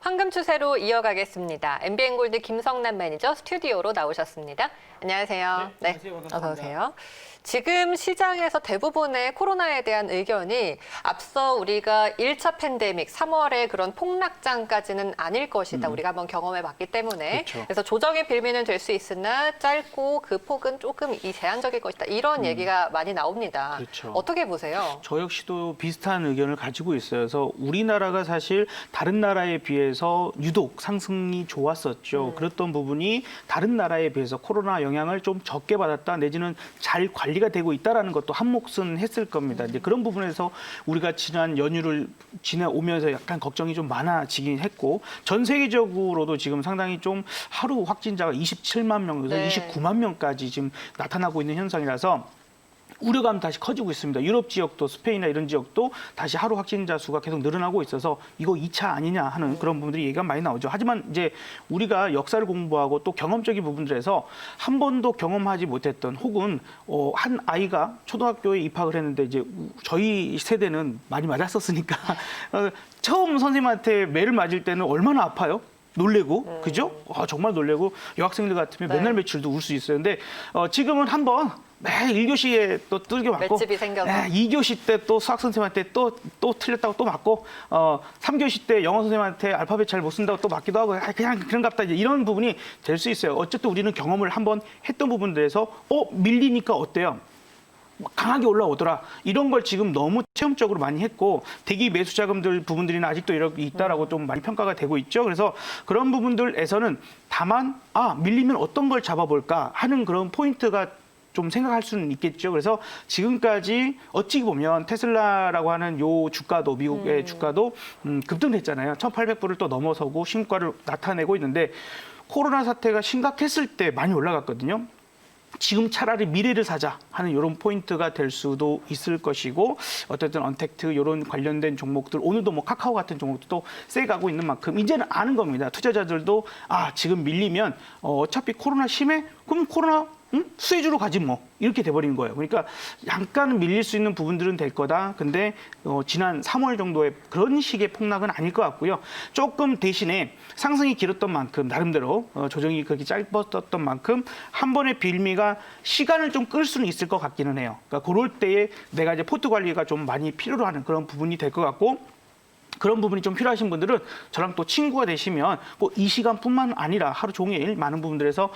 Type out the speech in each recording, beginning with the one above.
황금 추세로 이어가겠습니다. MBN골드 김성남 매니저 스튜디오로 나오셨습니다. 안녕하세요. 네, 안녕하세요. 어서 오세요. 지금 시장에서 대부분의 코로나에 대한 의견이 앞서 우리가 1차 팬데믹 3월에 그런 폭락장까지는 아닐 것이다. 우리가 한번 경험해 봤기 때문에. 그렇죠. 그래서 조정의 빌미는 될 수 있으나 짧고 그 폭은 조금 제한적일 것이다. 이런 얘기가 많이 나옵니다. 그렇죠. 어떻게 보세요? 저 역시도 비슷한 의견을 가지고 있어요. 그래서 우리나라가 사실 다른 나라에 비해서 유독 상승이 좋았었죠. 그랬던 부분이 다른 나라에 비해서 코로나 영향을 좀 적게 받았다 내지는 잘 관리가 되고 있다라는 것도 한 몫은 했을 겁니다. 이제 그런 부분에서 우리가 지난 연휴를 지내오면서 약간 걱정이 좀 많아지긴 했고 전 세계적으로도 지금 상당히 좀 하루 확진자가 27만 명에서 네. 29만 명까지 지금 나타나고 있는 현상이라서 우려감이 다시 커지고 있습니다. 유럽 지역도 스페인이나 이런 지역도 다시 하루 확진자 수가 계속 늘어나고 있어서 이거 2차 아니냐 하는 그런 부분들이 얘기가 많이 나오죠. 하지만 이제 우리가 역사를 공부하고 또 경험적인 부분들에서 한 번도 경험하지 못했던 혹은 한 아이가 초등학교에 입학을 했는데 이제 저희 세대는 많이 맞았었으니까 처음 선생님한테 매를 맞을 때는 얼마나 아파요? 놀래고 그죠? 정말 놀래고 여학생들 같으면 네. 맨날 며칠도 울 수 있어요. 근데 지금은 한번 매일 1교시에 또 뚫게 맞고 맷집이 생겨서. 2교시 때 또 수학 선생님한테 또 틀렸다고 또 맞고 3교시 때 영어 선생님한테 알파벳 잘 못 쓴다고 또 맞기도 하고 그냥 그런갑다 이런 부분이 될 수 있어요. 어쨌든 우리는 경험을 한번 했던 부분들에서 밀리니까 어때요? 강하게 올라오더라. 이런 걸 지금 너무 체험적으로 많이 했고 대기 매수 자금들 부분들이 아직도 이렇게 있다라고 좀 많이 평가가 되고 있죠. 그래서 그런 부분들에서는 다만 밀리면 어떤 걸 잡아볼까 하는 그런 포인트가 좀 생각할 수는 있겠죠. 그래서 지금까지 어찌 보면 테슬라라고 하는 요 주가도 미국의 주가도 급등했잖아요. 1,800불을 또 넘어서고 신고가를 나타내고 있는데 코로나 사태가 심각했을 때 많이 올라갔거든요. 지금 차라리 미래를 사자 하는 이런 포인트가 될 수도 있을 것이고 어쨌든 언택트 이런 관련된 종목들 오늘도 뭐 카카오 같은 종목도 세 가고 있는 만큼 이제는 아는 겁니다. 투자자들도 지금 밀리면 어차피 코로나 심해? 그럼 코로나 수혜주로 가지 뭐 이렇게 돼버린 거예요. 그러니까 약간 밀릴 수 있는 부분들은 될 거다. 근데 지난 3월 정도의 그런 식의 폭락은 아닐 것 같고요. 조금 대신에 상승이 길었던 만큼 나름대로 조정이 그렇게 짧았던 만큼 한 번의 빌미가 시간을 좀 끌 수는 있을 것 같기는 해요. 그러니까 그럴 때에 내가 이제 포트 관리가 좀 많이 필요로 하는 그런 부분이 될 것 같고 그런 부분이 좀 필요하신 분들은 저랑 또 친구가 되시면 뭐 이 시간뿐만 아니라 하루 종일 많은 부분들에서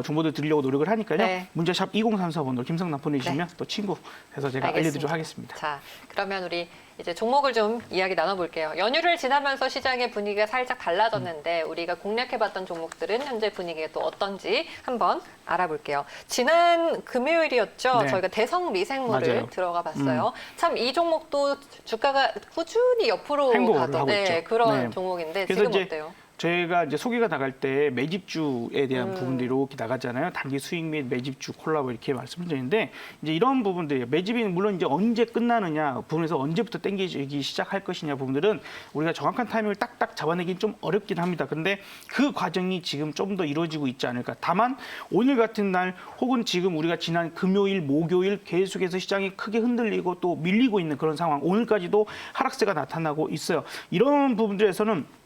정보들 드리려고 노력을 하니까요. 네. 문자샵 2034번으로 김성남 보내주시면 네. 또 친구 해서 제가 알겠습니다. 알려드리도록 하겠습니다. 자, 그러면 우리 이제 종목을 좀 이야기 나눠볼게요. 연휴를 지나면서 시장의 분위기가 살짝 달라졌는데 우리가 공략해봤던 종목들은 현재 분위기가 또 어떤지 한번 알아볼게요. 지난 금요일이었죠. 네. 저희가 대성 미생물을 맞아요. 들어가 봤어요. 참 이 종목도 주가가 꾸준히 옆으로 행보를 가던 하고 있죠. 그런 네. 종목인데 그래서 지금 이제 어때요? 저희가 이제 소개가 나갈 때 매집주에 대한 부분들이 이렇게 나가잖아요. 단기 수익 및 매집주 콜라보 이렇게 말씀드리는데 이제 이런 부분들 매집이 물론 이제 언제 끝나느냐 부분에서 언제부터 땡기기 시작할 것이냐 부분들은 우리가 정확한 타이밍을 딱딱 잡아내긴 좀 어렵긴 합니다. 근데 그 과정이 지금 좀 더 이루어지고 있지 않을까. 다만 오늘 같은 날 혹은 지금 우리가 지난 금요일, 목요일 계속해서 시장이 크게 흔들리고 또 밀리고 있는 그런 상황. 오늘까지도 하락세가 나타나고 있어요. 이런 부분들에서는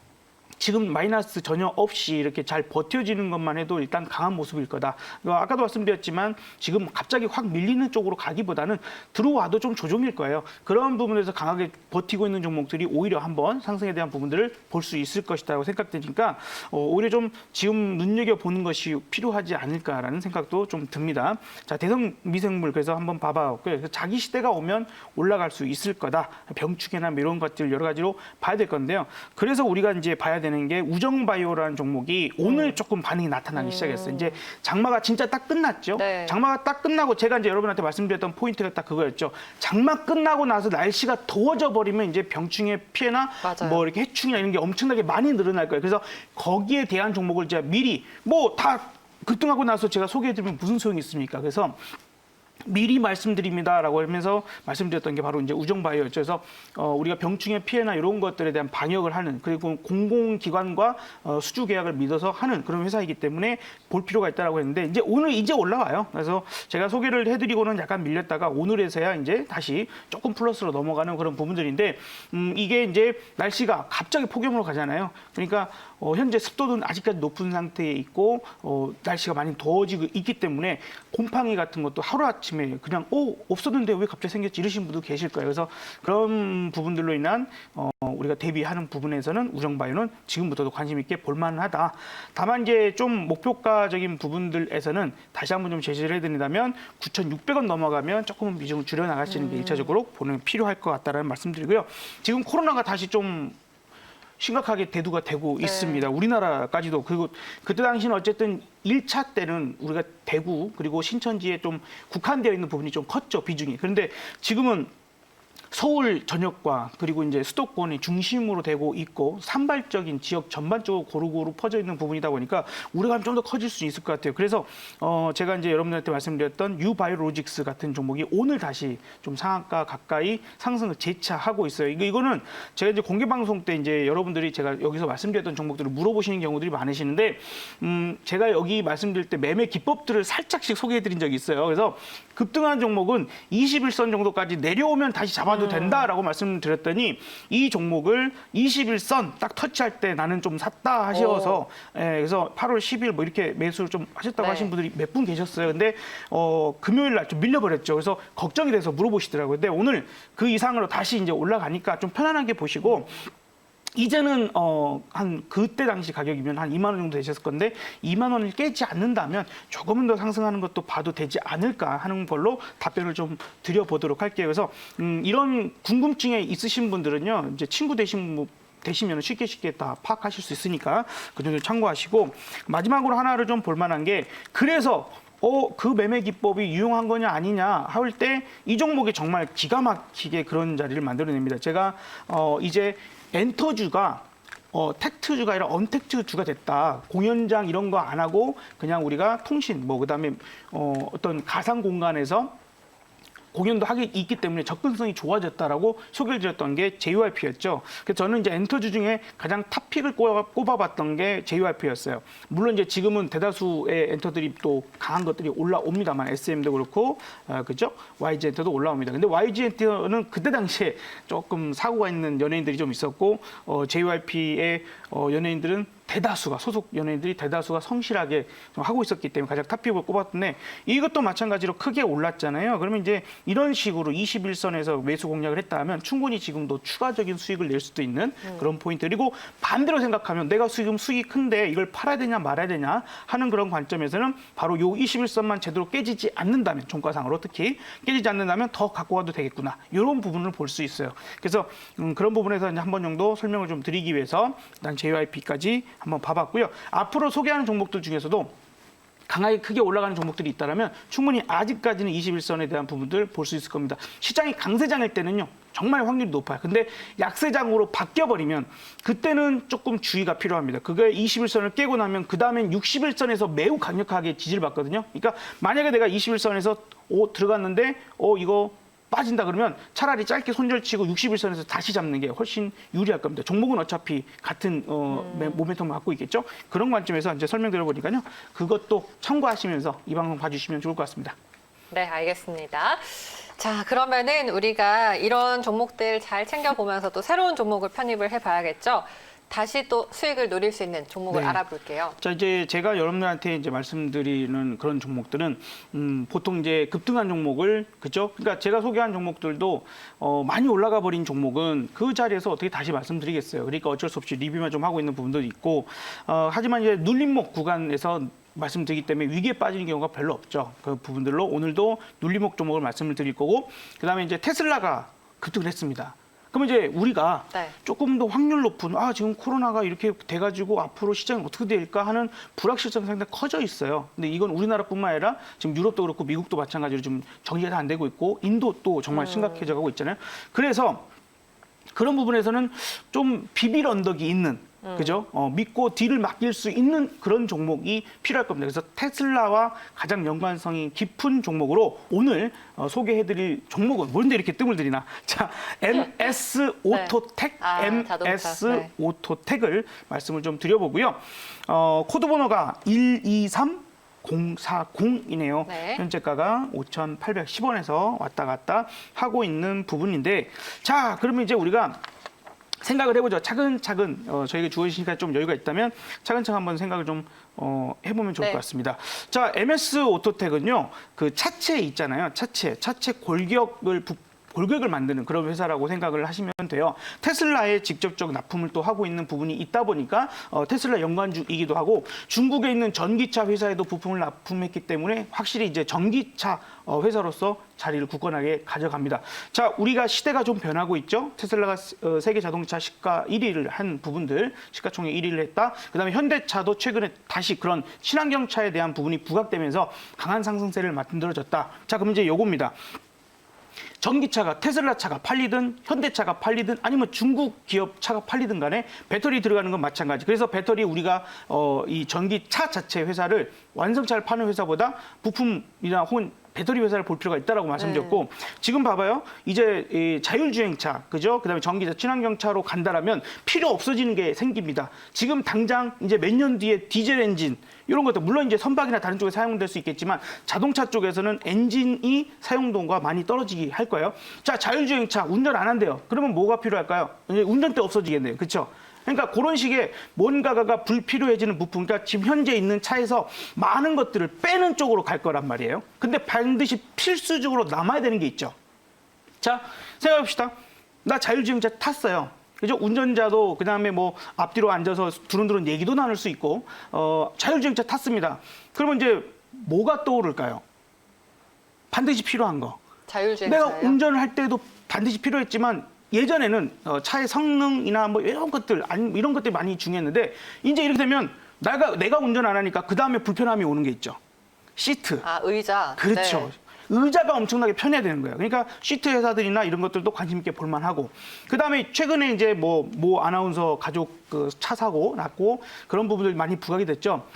지금 마이너스 전혀 없이 이렇게 잘 버텨지는 것만 해도 일단 강한 모습일 거다. 아까도 말씀드렸지만 지금 갑자기 확 밀리는 쪽으로 가기보다는 들어와도 좀 조정일 거예요. 그런 부분에서 강하게 버티고 있는 종목들이 오히려 한번 상승에 대한 부분들을 볼 수 있을 것이라고 생각되니까 오히려 좀 지금 눈여겨보는 것이 필요하지 않을까라는 생각도 좀 듭니다. 자, 대성 미생물 그래서 한번 봐봤고요. 그래서 자기 시대가 오면 올라갈 수 있을 거다. 병축이나 이런 것들 여러 가지로 봐야 될 건데요. 그래서 우리가 이제 봐야 되는 게 우정바이오라는 종목이 오늘 조금 반응이 나타나기 시작했어요. 이제 장마가 진짜 딱 끝났죠. 네. 장마가 딱 끝나고 제가 이제 여러분한테 말씀드렸던 포인트가 딱 그거였죠. 장마 끝나고 나서 날씨가 더워져 버리면 이제 병충해 피해나 맞아요. 뭐 이렇게 해충이나 이런 게 엄청나게 많이 늘어날 거예요. 그래서 거기에 대한 종목을 제가 미리 뭐 다 급등하고 나서 제가 소개해드리면 무슨 소용이 있습니까? 그래서 미리 말씀드립니다라고 하면서 말씀드렸던 게 바로 이제 우정바이오였죠. 그래서 우리가 병충해 피해나 이런 것들에 대한 방역을 하는, 그리고 공공기관과 수주 계약을 믿어서 하는 그런 회사이기 때문에 볼 필요가 있다라고 했는데, 이제 오늘 이제 올라와요. 그래서 제가 소개를 해드리고는 약간 밀렸다가 오늘에서야 이제 다시 조금 플러스로 넘어가는 그런 부분들인데, 이게 이제 날씨가 갑자기 폭염으로 가잖아요. 그러니까 현재 습도는 아직까지 높은 상태에 있고 날씨가 많이 더워지고 있기 때문에 곰팡이 같은 것도 하루아침에 그냥 없었는데 왜 갑자기 생겼지 이러신 분도 계실 거예요. 그래서 그런 부분들로 인한 우리가 대비하는 부분에서는 우정바이오는 지금부터도 관심 있게 볼만하다. 다만 이제 좀 목표가적인 부분들에서는 다시 한번 좀 제시를 해드린다면 9,600원 넘어가면 조금 비중을 줄여 나가시는 게 일차적으로 보는 필요할 것 같다라는 말씀드리고요. 지금 코로나가 다시 좀 심각하게 대두가 되고 있습니다. 우리나라까지도. 그리고 그때 당시는 어쨌든 1차 때는 우리가 대구 그리고 신천지에 좀 국한되어 있는 부분이 좀 컸죠, 비중이. 그런데 지금은 서울 전역과 그리고 이제 수도권이 중심으로 되고 있고 산발적인 지역 전반적으로 고루고루 퍼져 있는 부분이다 보니까 우려감이 좀 더 커질 수 있을 것 같아요. 그래서 제가 이제 여러분들한테 말씀드렸던 유바이오로직스 같은 종목이 오늘 다시 좀 상한가 가까이 상승을 재차하고 있어요. 이거는 제가 이제 공개 방송 때 이제 여러분들이 제가 여기서 말씀드렸던 종목들을 물어보시는 경우들이 많으시는데, 제가 여기 말씀드릴 때 매매 기법들을 살짝씩 소개해드린 적이 있어요. 그래서 급등한 종목은 21선 정도까지 내려오면 다시 잡아도 된다라고 말씀드렸더니 이 종목을 21선 딱 터치할 때 나는 좀 샀다 하셔서 그래서 8월 10일 뭐 이렇게 매수를 좀 하셨다고 하신 분들이 몇 분 계셨어요. 근데 금요일 날 좀 밀려버렸죠. 그래서 걱정이 돼서 물어보시더라고요. 근데 오늘 그 이상으로 다시 이제 올라가니까 좀 편안하게 보시고, 이제는 한 그때 당시 가격이면 한 2만 원 정도 되셨을 건데 2만 원을 깨지 않는다면 조금은 더 상승하는 것도 봐도 되지 않을까 하는 걸로 답변을 좀 드려보도록 할게요. 그래서 이런 궁금증에 있으신 분들은요, 이제 친구 되시면 쉽게 다 파악하실 수 있으니까 그 정도 참고하시고, 마지막으로 하나를 좀 볼만한 게, 그래서 그 매매 기법이 유용한 거냐 아니냐 할 때 이 종목이 정말 기가 막히게 그런 자리를 만들어냅니다. 제가 이제 엔터주가 텍트주가 아니라 언텍트주가 됐다. 공연장 이런 거 안 하고 그냥 우리가 통신 그다음에 어떤 가상 공간에서 공연도 하기 있기 때문에 접근성이 좋아졌다라고 소개를 드렸던 게 JYP였죠. 그래서 저는 이제 엔터주 중에 가장 탑픽을 꼽아봤던 게 JYP였어요. 물론 이제 지금은 대다수의 엔터들이 또 강한 것들이 올라옵니다만, SM도 그렇고, 그죠? YG 엔터도 올라옵니다. 근데 YG 엔터는 그때 당시에 조금 사고가 있는 연예인들이 좀 있었고, JYP의 연예인들은 소속 연예인들이 대다수가 성실하게 좀 하고 있었기 때문에 가장 탑픽을 꼽았는데, 이것도 마찬가지로 크게 올랐잖아요. 그러면 이제 이런 식으로 21선에서 매수 공략을 했다 하면 충분히 지금도 추가적인 수익을 낼 수도 있는 그런 포인트. 그리고 반대로 생각하면 내가 지금 수익이 큰데 이걸 팔아야 되냐 말아야 되냐 하는 그런 관점에서는 바로 요 21선만 제대로 깨지지 않는다면, 종가상으로 특히 깨지지 않는다면 더 갖고 가도 되겠구나, 이런 부분을 볼 수 있어요. 그래서 그런 부분에서 이제 한 번 정도 설명을 좀 드리기 위해서 일단 JYP까지 한번 봐봤고요. 앞으로 소개하는 종목들 중에서도 강하게 크게 올라가는 종목들이 있다면 충분히 아직까지는 21선에 대한 부분들 볼 수 있을 겁니다. 시장이 강세장일 때는요, 정말 확률이 높아요. 근데 약세장으로 바뀌어버리면 그때는 조금 주의가 필요합니다. 그게 21선을 깨고 나면 그 다음엔 61선에서 매우 강력하게 지지를 받거든요. 그러니까 만약에 내가 21선에서 들어갔는데 이거 빠진다 그러면 차라리 짧게 손절치고 61선에서 다시 잡는 게 훨씬 유리할 겁니다. 종목은 어차피 같은 모멘텀을 갖고 있겠죠. 그런 관점에서 이제 설명드려보니까요, 그것도 참고하시면서 이 방송 봐주시면 좋을 것 같습니다. 네, 알겠습니다. 자, 그러면은 우리가 이런 종목들 잘 챙겨보면서 또 새로운 종목을 편입을 해봐야겠죠. 다시 또 수익을 노릴 수 있는 종목을 네. 알아볼게요. 자, 이제 제가 여러분들한테 이제 말씀드리는 그런 종목들은 보통 이제 급등한 종목을, 그죠? 그러니까 제가 소개한 종목들도 많이 올라가 버린 종목은 그 자리에서 어떻게 다시 말씀드리겠어요. 그러니까 어쩔 수 없이 리뷰만 좀 하고 있는 부분도 있고, 하지만 이제 눌림목 구간에서 말씀드리기 때문에 위기에 빠지는 경우가 별로 없죠. 그 부분들로 오늘도 눌림목 종목을 말씀을 드릴 거고, 그다음에 이제 테슬라가 급등을 했습니다. 그러면 이제 우리가 조금 더 확률 높은, 지금 코로나가 이렇게 돼가지고 앞으로 시장이 어떻게 될까 하는 불확실성이 상당히 커져 있어요. 근데 이건 우리나라뿐만 아니라 지금 유럽도 그렇고 미국도 마찬가지로 지금 정리가 다 안 되고 있고, 인도도 정말 심각해져 가고 있잖아요. 그래서 그런 부분에서는 좀 비빌 언덕이 있는 그죠? 믿고 딜을 맡길 수 있는 그런 종목이 필요할 겁니다. 그래서 테슬라와 가장 연관성이 깊은 종목으로 오늘 소개해드릴 종목은 뭔데 이렇게 뜸을 들이나? 자, MS 오토텍, MS 네. 오토텍을 말씀을 좀 드려보고요. 코드 번호가 123040이네요. 네. 현재가가 5,810원에서 왔다 갔다 하고 있는 부분인데, 자, 그러면 이제 우리가 생각을 해보죠. 차근차근 저에게 주어진 시간이 좀 여유가 있다면 차근차근 한번 생각을 좀 해보면 좋을 네. 것 같습니다. 자, MS 오토텍은요, 그 차체 있잖아요. 차체 골격을 만드는 그런 회사라고 생각을 하시면 돼요. 테슬라에 직접적 납품을 또 하고 있는 부분이 있다 보니까 테슬라 연관주이기도 하고 중국에 있는 전기차 회사에도 부품을 납품했기 때문에 확실히 이제 전기차 회사로서 자리를 굳건하게 가져갑니다. 자, 우리가 시대가 좀 변하고 있죠. 테슬라가 세계 자동차 시가 1위를 한 부분들, 시가총액 1위를 했다. 그다음에 현대차도 최근에 다시 그런 친환경차에 대한 부분이 부각되면서 강한 상승세를 만들어졌다. 자, 그럼 이제 요겁니다. 전기차가 테슬라 차가 팔리든 현대차가 팔리든 아니면 중국 기업 차가 팔리든 간에 배터리 들어가는 건 마찬가지. 그래서 배터리 우리가 이 전기차 자체 회사를 완성차를 파는 회사보다 부품이나 혹은 배터리 회사를 볼 필요가 있다라고 말씀드렸고 지금 봐봐요. 이제 이 자율주행차, 그죠? 그다음에 전기차, 친환경차로 간다라면 필요 없어지는 게 생깁니다. 지금 당장 이제 몇 년 뒤에 디젤 엔진 이런 것도 물론 이제 선박이나 다른 쪽에 사용될 수 있겠지만 자동차 쪽에서는 엔진이 사용도가 많이 떨어지게 할 거예요. 자, 자율주행차 운전 안 한대요. 그러면 뭐가 필요할까요? 이제 운전대 없어지겠네요. 그렇죠? 그러니까 그런 식의 뭔가가 불필요해지는 부품, 그러니까 지금 현재 있는 차에서 많은 것들을 빼는 쪽으로 갈 거란 말이에요. 근데 반드시 필수적으로 남아야 되는 게 있죠. 자, 생각해봅시다. 나 자율주행차 탔어요. 그죠? 운전자도 그다음에 뭐 앞뒤로 앉아서 두른두른 얘기도 나눌 수 있고 자율주행차 탔습니다. 그러면 이제 뭐가 떠오를까요? 반드시 필요한 거. 자율주행차예요? 내가 운전을 할 때도 반드시 필요했지만 예전에는 차의 성능이나 뭐 이런 것들 아니 이런 것들이 많이 중요했는데 이제 이렇게 되면 내가 운전 안 하니까 그 다음에 불편함이 오는 게 있죠. 시트. 아, 의자. 그렇죠. 네. 의자가 엄청나게 편해야 되는 거예요. 그러니까 시트 회사들이나 이런 것들도 관심 있게 볼만하고 그다음에 최근에 이제 뭐 아나운서 가족 그 차 사고 났고 그런 부분들 많이 부각이 됐죠.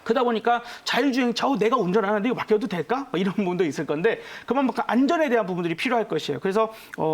그러다 보니까 자율주행차 내가 운전 안 하는데 이거 맡겨도 될까? 뭐 이런 부분도 있을 건데 그만큼 안전에 대한 부분들이 필요할 것이에요. 그래서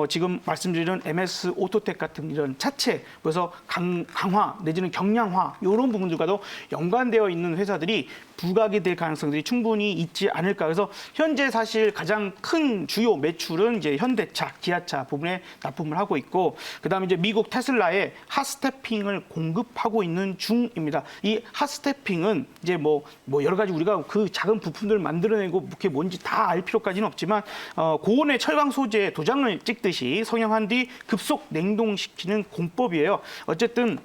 지금 말씀드리는 MS 오토텍 같은 이런 차체, 그래서 강화 내지는 경량화 이런 부분들과도 연관되어 있는 회사들이 부각이 될 가능성들이 충분히 있지 않을까. 그래서 현재 사실 가장 큰 주요 매출은 이제 현대차, 기아차 부분에 납품을 하고 있고 그다음에 이제 미국 테슬라에 핫스태핑을 공급하고 있는 중입니다. 이 핫스태핑은 이제 뭐 여러 가지 우리가 그 작은 부품들을 만들어내고 그게 뭔지 다 알 필요까지는 없지만 고온의 철강 소재에 도장을 찍듯이 성형한 뒤 급속 냉동시키는 공법이에요. 어쨌든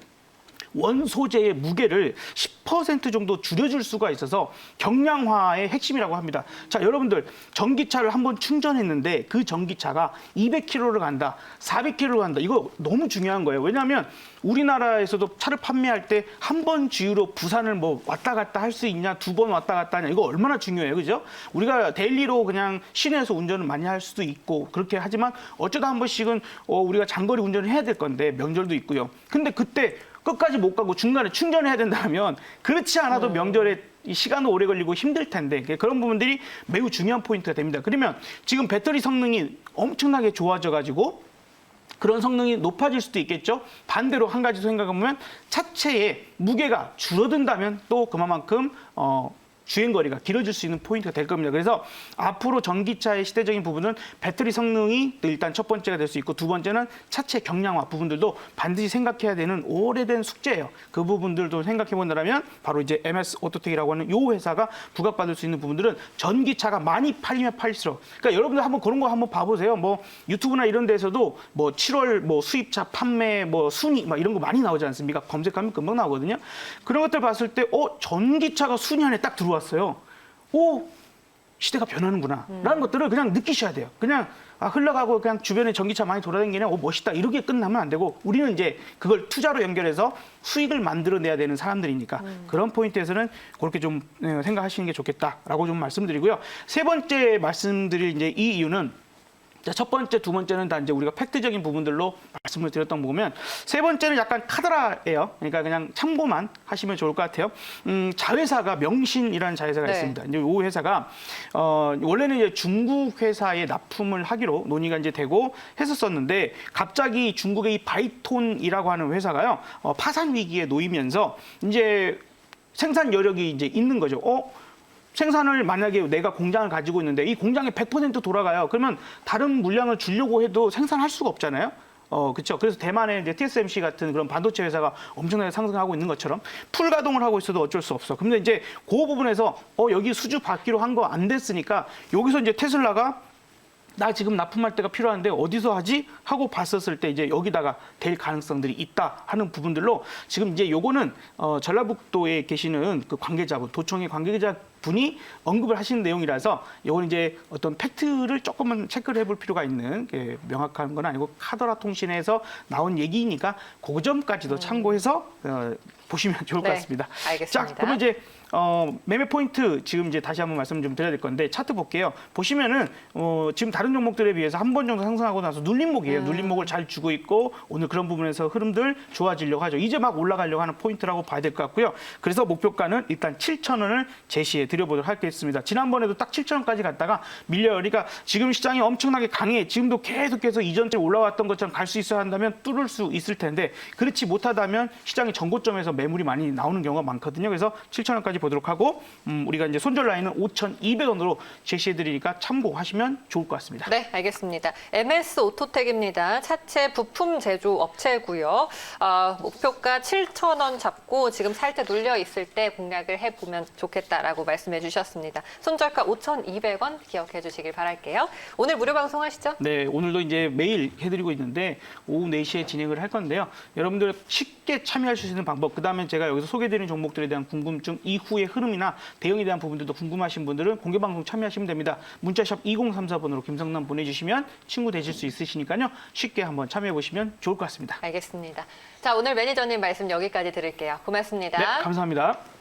원소재의 무게를 10% 정도 줄여줄 수가 있어서 경량화의 핵심이라고 합니다. 자, 여러분들 전기차를 한번 충전했는데 그 전기차가 200km를 간다, 400km를 간다. 이거 너무 중요한 거예요. 왜냐하면 우리나라에서도 차를 판매할 때 한 번 주유로 부산을 뭐 왔다 갔다 할 수 있냐, 두 번 왔다 갔다 하냐, 이거 얼마나 중요해요, 그죠? 우리가 데일리로 그냥 시내에서 운전을 많이 할 수도 있고 그렇게 하지만 어쩌다 한 번씩은 우리가 장거리 운전을 해야 될 건데 명절도 있고요. 근데 그때 끝까지 못 가고 중간에 충전해야 된다면 그렇지 않아도 명절에 시간도 오래 걸리고 힘들 텐데 그런 부분들이 매우 중요한 포인트가 됩니다. 그러면 지금 배터리 성능이 엄청나게 좋아져가지고 그런 성능이 높아질 수도 있겠죠. 반대로 한 가지 생각해보면 차체의 무게가 줄어든다면 또 그만큼 주행거리가 길어질 수 있는 포인트가 될 겁니다. 그래서 앞으로 전기차의 시대적인 부분은 배터리 성능이 일단 첫 번째가 될 수 있고 두 번째는 차체 경량화 부분들도 반드시 생각해야 되는 오래된 숙제예요. 그 부분들도 생각해 본다면 바로 이제 MS 오토텍이라고 하는 이 회사가 부각받을 수 있는 부분들은 전기차가 많이 팔리면 팔수록 그러니까 여러분들 한번 그런 거 한번 봐보세요. 뭐 유튜브나 이런 데서도 뭐 7월 뭐 수입차 판매 뭐 순위 막 이런 거 많이 나오지 않습니까? 검색하면 금방 나오거든요. 그런 것들 봤을 때 전기차가 순위 안에 딱 들어왔어요. 오, 시대가 변하는구나 라는 것들을 그냥 느끼셔야 돼요. 그냥 흘러가고 그냥 주변에 전기차 많이 돌아다니냐, 멋있다 이렇게 끝나면 안 되고 우리는 이제 그걸 투자로 연결해서 수익을 만들어내야 되는 사람들이니까 그런 포인트에서는 그렇게 좀 생각하시는 게 좋겠다라고 좀 말씀드리고요. 세 번째 말씀드릴 이제 이 이유는 자, 첫 번째, 두 번째는 다 이제 우리가 팩트적인 부분들로 말씀을 드렸던 거 보면 세 번째는 약간 카더라예요. 그러니까 그냥 참고만 하시면 좋을 것 같아요. 자회사가 명신이라는 자회사가 네. 있습니다. 이제 이 회사가 원래는 이제 중국 회사에 납품을 하기로 논의가 이제 되고 했었었는데 갑자기 중국의 이 바이톤이라고 하는 회사가요 파산 위기에 놓이면서 이제 생산 여력이 이제 있는 거죠. 생산을 만약에 내가 공장을 가지고 있는데 이 공장에 100% 돌아가요. 그러면 다른 물량을 주려고 해도 생산할 수가 없잖아요. 그렇죠. 그래서 대만의 이제 TSMC 같은 그런 반도체 회사가 엄청나게 상승하고 있는 것처럼 풀 가동을 하고 있어도 어쩔 수 없어. 근데 이제 그 부분에서 여기 수주 받기로 한 거 안 됐으니까 여기서 이제 테슬라가 나 지금 납품할 때가 필요한데 어디서 하지? 하고 봤었을 때 이제 여기다가 될 가능성들이 있다 하는 부분들로 지금 이제 요거는 전라북도에 계시는 그 관계자분, 도청의 관계자분이 언급을 하시는 내용이라서 요건 이제 어떤 팩트를 조금만 체크를 해볼 필요가 있는 명확한 건 아니고 카더라 통신에서 나온 얘기니까 그 점까지도 참고해서 보시면 좋을 것 네, 같습니다. 알겠습니다. 자, 그러면 이제 매매 포인트 지금 이제 다시 한번 말씀 좀 드려야 될 건데 차트 볼게요. 보시면은 지금 다른 종목들에 비해서 한 번 정도 상승하고 나서 눌림목이에요. 눌림목을 잘 주고 있고 오늘 그런 부분에서 흐름들 좋아지려고 하죠. 이제 막 올라가려고 하는 포인트라고 봐야 될 것 같고요. 그래서 목표가는 일단 7,000원을 제시해 드려보도록 하겠습니다. 지난번에도 딱 7,000원까지 갔다가 밀려요. 그러니까 지금 시장이 엄청나게 강해. 지금도 계속해서 이전에 올라왔던 것처럼 갈 수 있어야 한다면 뚫을 수 있을 텐데 그렇지 못하다면 시장이 전고점에서 매물이 많이 나오는 경우가 많거든요. 그래서 7,000원까지 보도록 하고 우리가 이제 손절 라인은 5,200원으로 제시해 드리니까 참고하시면 좋을 것 같습니다. 네, 알겠습니다. MS 오토텍입니다. 차체 부품 제조 업체고요. 목표가 7,000원 잡고 지금 살 때 눌려 있을 때 공략을 해보면 좋겠다라고 말씀해 주셨습니다. 손절가 5,200원 기억해 주시길 바랄게요. 오늘 무료 방송 하시죠? 네, 오늘도 이제 매일 해드리고 있는데 오후 4시에 진행을 할 건데요. 여러분들 쉽게 참여할 수 있는 방법, 그다음에 제가 여기서 소개해드리는 종목들에 대한 궁금증, 이후의 흐름이나 대응에 대한 부분들도 궁금하신 분들은 공개방송 참여하시면 됩니다. 문자샵 2034번으로 김성남 보내주시면 친구 되실 수 있으시니까요. 쉽게 한번 참여해보시면 좋을 것 같습니다. 알겠습니다. 자, 오늘 매니저님 말씀 여기까지 들을게요. 고맙습니다. 네, 감사합니다.